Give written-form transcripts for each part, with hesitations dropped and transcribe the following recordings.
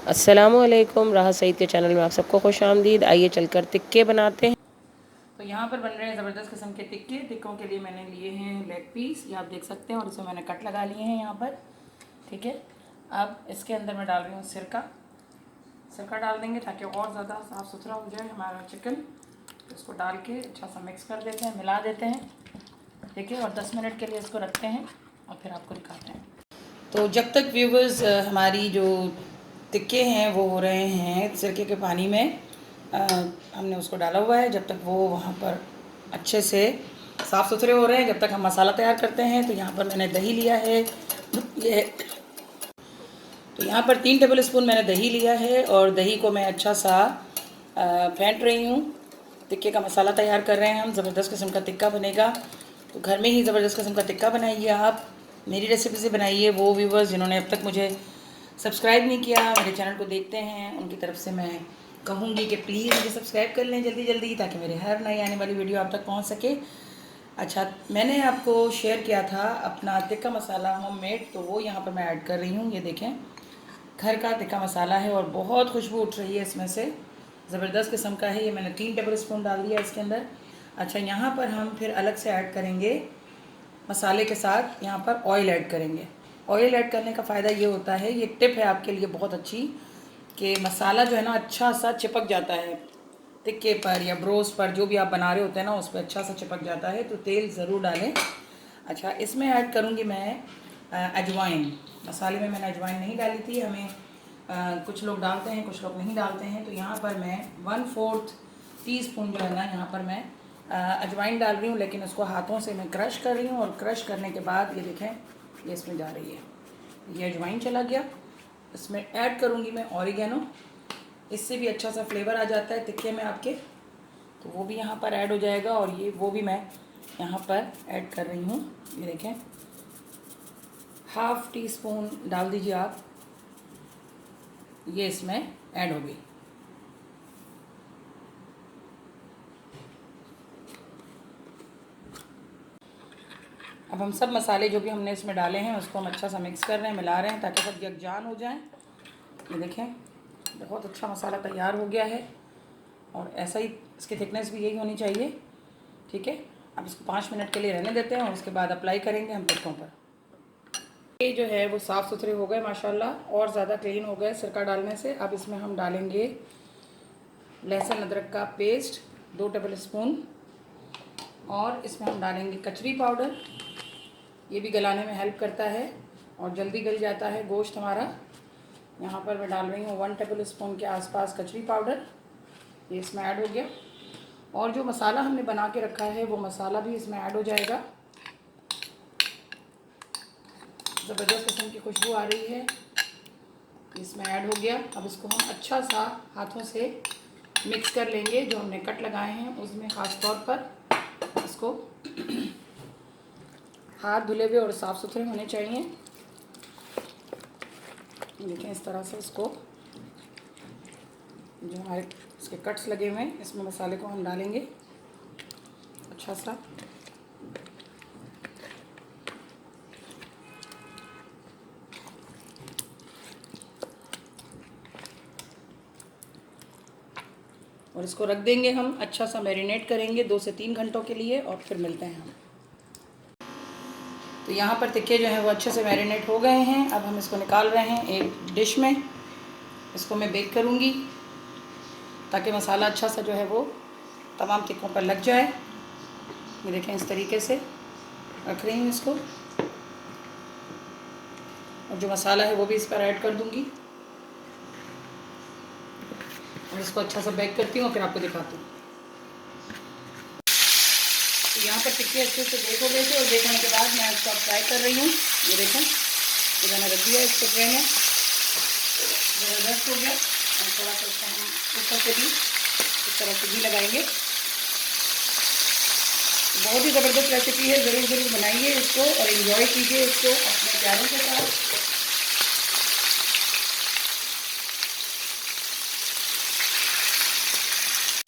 अस्सलामुअलैकुम, राहत सईद के चैनल में आप सबको खुश आमदीद। आइए चलकर टिक्के बनाते हैं। तो यहाँ पर बन रहे हैं ज़बरदस्त किस्म के टिक्के। टिक्कों के लिए मैंने लिए हैं लेग पीस, ये आप देख सकते हैं, और इसमें मैंने कट लगा लिए हैं यहाँ पर। ठीक है, अब इसके अंदर मैं डाल रही हूँ सिरका। सिरका डाल देंगे ताकि और ज़्यादा साफ़ सुथरा हो जाए हमारा चिकन। तो इसको डाल के अच्छा सा मिक्स कर देते हैं, मिला देते हैं। ठीक है, और 10 मिनट के लिए इसको रखते हैं और फिर आपको दिखाते हैं। तो जब तक व्यूवर्स हमारी जो टिक्के हैं वो हो रहे हैं सिरके के पानी में, हमने उसको डाला हुआ है, जब तक वो वहाँ पर अच्छे से साफ़ सुथरे हो रहे हैं, जब तक हम मसाला तैयार करते हैं। तो यहाँ पर मैंने दही लिया है, ये तो यहाँ पर 3 टेबल स्पून मैंने दही लिया है, और दही को मैं अच्छा सा फेंट रही हूँ। टिक्के का मसाला तैयार कर रहे हैं हम, ज़बरदस्त किस्म का टिक्का बनेगा। तो घर में ही ज़बरदस्त किस्म का टिक्का बनाइए आप, मेरी रेसिपी से बनाइए। वो व्यूवर्स जिन्होंने अब तक मुझे सब्सक्राइब नहीं किया, मेरे चैनल को देखते हैं, उनकी तरफ से मैं कहूँगी कि प्लीज़ मुझे सब्सक्राइब कर लें जल्दी जल्दी, ताकि मेरे हर नई आने वाली वीडियो आप तक पहुँच सके। अच्छा, मैंने आपको शेयर किया था अपना टिक्का मसाला होममेड, तो वो यहाँ पर मैं ऐड कर रही हूँ। ये देखें, घर का टिक्का मसाला है और बहुत खुशबू उठ रही है इसमें से, ज़बरदस्त किस्म का है। ये मैंने 3 टेबल स्पून डाल दिया इसके अंदर। अच्छा, यहाँ पर हम फिर अलग से ऐड करेंगे मसाले के साथ, यहाँ पर ऑयल ऐड करेंगे। ऑयल ऐड करने का फ़ायदा ये होता है, ये टिप है आपके लिए बहुत अच्छी, कि मसाला जो है ना अच्छा सा चिपक जाता है टिक्के पर या ब्रोस्ट पर, जो भी आप बना रहे होते हैं ना, उस पर अच्छा सा चिपक जाता है। तो तेल ज़रूर डालें। अच्छा, इसमें ऐड करूँगी मैं अजवाइन। मसाले में मैंने अजवाइन नहीं डाली थी, हमें कुछ लोग डालते हैं, कुछ लोग नहीं डालते हैं। तो यहाँ पर मैं 1/4 टीस्पून जो है ना, यहाँ पर मैं अजवाइन डाल रही हूँ, लेकिन उसको हाथों से मैं क्रश कर रही हूँ, और क्रश करने के बाद ये देखें, ये इसमें जा रही है, ये अजवाइन चला गया। इसमें ऐड करूँगी मैं ऑरिगेनो, इससे भी अच्छा सा फ्लेवर आ जाता है टिक्के में आपके, तो वो भी यहाँ पर ऐड हो जाएगा। और ये वो भी मैं यहाँ पर ऐड कर रही हूँ। ये देखें, 1/2 टीस्पून डाल दीजिए आप, ये इसमें ऐड हो गई। अब हम सब मसाले जो भी हमने इसमें डाले हैं उसको हम अच्छा सा मिक्स कर रहे हैं, मिला रहे हैं, ताकि सब यकजान हो जाएं। ये देखें, बहुत अच्छा मसाला तैयार हो गया है, और ऐसा ही इसकी थिकनेस भी यही होनी चाहिए। ठीक है, अब इसको 5 मिनट के लिए रहने देते हैं, और उसके बाद अप्लाई करेंगे हम टिक्कों पर। ये जो है वो साफ़ सुथरे हो गए माशाल्लाह, और ज़्यादा क्लीन हो गए सिरका डालने से। अब इसमें हम डालेंगे लहसुन अदरक का पेस्ट 2 टेबल स्पून, और इसमें हम डालेंगे कचरी पाउडर। ये भी गलाने में हेल्प करता है और जल्दी गल जाता है गोश्त हमारा। यहाँ पर मैं डाल रही हूँ 1 टेबल स्पून के आसपास कचरी पाउडर, ये इसमें ऐड हो गया। और जो मसाला हमने बना के रखा है वो मसाला भी इसमें ऐड हो जाएगा। ज़बरदस्त किस्म की खुशबू आ रही है, इसमें ऐड हो गया। अब इसको हम अच्छा सा हाथों से मिक्स कर लेंगे। जो हमने कट लगाए हैं उसमें ख़ास तौर पर इसको हाथ धुले हुए और साफ़ सुथरे होने चाहिए। देखें, इस तरह से इसको, जो हमारे इसके कट्स लगे हुए हैं, इसमें मसाले को हम डालेंगे अच्छा सा। और इसको रख देंगे हम, अच्छा सा मैरिनेट करेंगे 2 से 3 घंटों के लिए, और फिर मिलते हैं हम। तो यहाँ पर टिक्के जो हैं वो अच्छे से मैरिनेट हो गए हैं। अब हम इसको निकाल रहे हैं एक डिश में। इसको मैं बेक करूँगी ताकि मसाला अच्छा सा जो है वो तमाम टिक्कों पर लग जाए। ये देखें, इस तरीके से रख रही हूँ इसको, और जो मसाला है वो भी इस पर ऐड कर दूँगी, और इसको अच्छा सा बेक करती हूँ, फिर आपको दिखाती हूँ। तो यहाँ पर टिक्के अच्छे से बेक हो गए थे, और बेक होने के बाद मैं इसको फ्राई कर रही हूँ। ये देखें, तो मैंने रख दिया इसको ट्रे में, ज़बरदस्त हो गया। और थोड़ा सा इसको हम ऊपर से भी इस तरह से भी लगाएंगे। बहुत ही ज़बरदस्त रेसिपी है, ज़रूर बनाइए इसको और एंजॉय कीजिए इसको अपने प्यारों के साथ।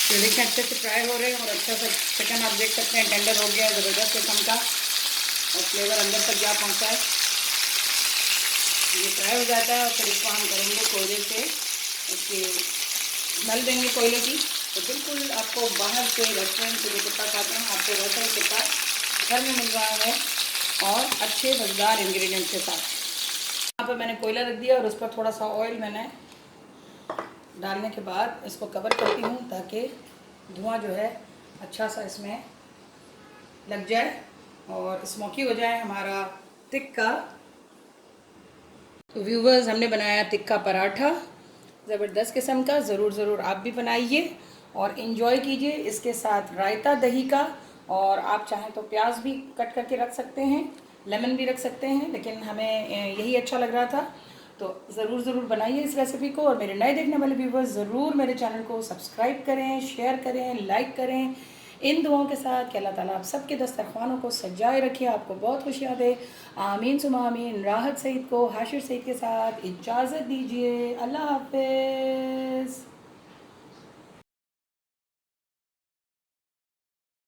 ये देखें, अच्छे से फ्राई हो रहे हैं, और अच्छा सा चिकन आप देख सकते हैं टेंडर हो गया, ज़बरदस्त किस्म का, और फ्लेवर अंदर तक जा पहुँचा है। ये फ्राई हो जाता है, और फिर इसको हम करेंगे थोड़ी देर से इसकी स्मेल देंगे कोयले की, तो बिल्कुल आपको बाहर से रेस्टोरेंट से जो टिक्का खाते हैं आपको वैसा ही टिक्का घर में मिल रहा है और अच्छे मज़ेदार इंग्रेडिएंट के साथ। यहाँ पर मैंने कोयला रख दिया और उस पर थोड़ा सा ऑयल मैंने डालने के बाद इसको कवर करती हूँ ताकि धुआं जो है अच्छा सा इसमें लग जाए और स्मोकी हो जाए हमारा टिक्का। तो व्यूवर्स, हमने बनाया टिक्का पराठा, ज़बरदस्त किस्म का। ज़रूर आप भी बनाइए और इन्जॉय कीजिए। इसके साथ रायता दही का, और आप चाहें तो प्याज भी कट करके रख सकते हैं, लेमन भी रख सकते हैं, लेकिन हमें यही अच्छा लग रहा था। तो ज़रूर बनाइए इस रेसिपी को। और मेरे नए देखने वाले व्यूवर्स ज़रूर मेरे चैनल को सब्सक्राइब करें, शेयर करें, लाइक करें, इन दुआओं के साथ कि अल्लाह ताला आप सबके दस्तरखानों को सजाए रखे, आपको बहुत खुशियाँ दे। आमीन सुमा आमीन। राहत सईद को हाशिर सईद के साथ इजाज़त दीजिए। अल्लाह हाफ़िज़।